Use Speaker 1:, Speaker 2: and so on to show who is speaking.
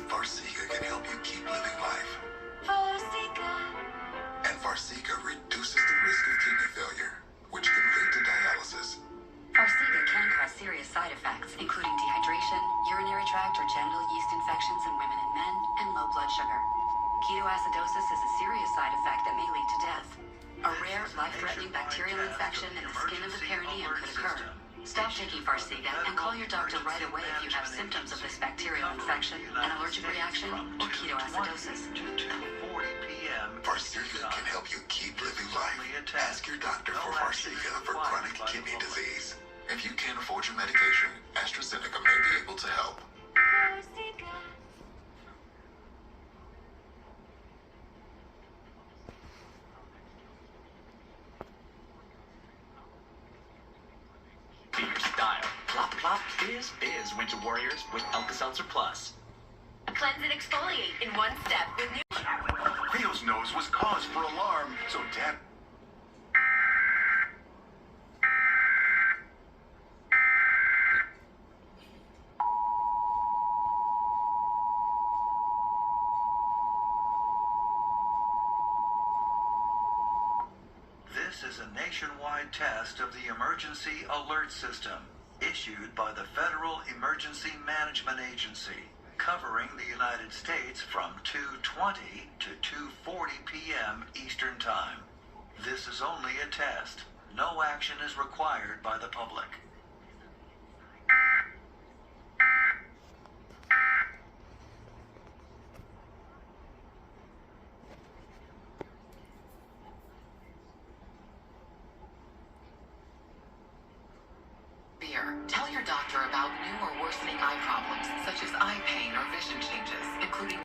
Speaker 1: Farxiga can help you keep living life.
Speaker 2: Farxiga.
Speaker 1: And Farxiga reduces the risk of kidney failure, which can lead to dialysis.
Speaker 3: Farxiga can cause serious side effects, including dehydration, urinary tract or genital yeast infections in women and men, and low blood sugar. Ketoacidosis is a serious side effect that may lead to death. A rare, life-threatening bacterial infection in the skin of the perineum could occur. Stop taking Farxiga and call your doctor right away if you have symptoms of this bacterial infection, an allergic reaction, or ketoacidosis.
Speaker 1: Farxiga can help you keep living life. Ask your doctor for Farxiga for chronic kidney disease. If you can't afford your medication, AstraZeneca may be able to help.
Speaker 2: Farxiga.
Speaker 4: Be your style. Plop, plop, fizz, fizz, Winter Warriors with Alka-Seltzer Plus.
Speaker 2: Cleanse and exfoliate in one step with new...
Speaker 5: Theo's nose was cause for alarm, so Dad...
Speaker 6: This is a nationwide test of the Emergency Alert System, issued by the Federal Emergency Management Agency, covering the United States from 2:20 to 2:40 p.m. Eastern Time. This is only a test. No action is required by the public.
Speaker 3: Tell your doctor about new or worsening eye problems, such as eye pain or vision changes, including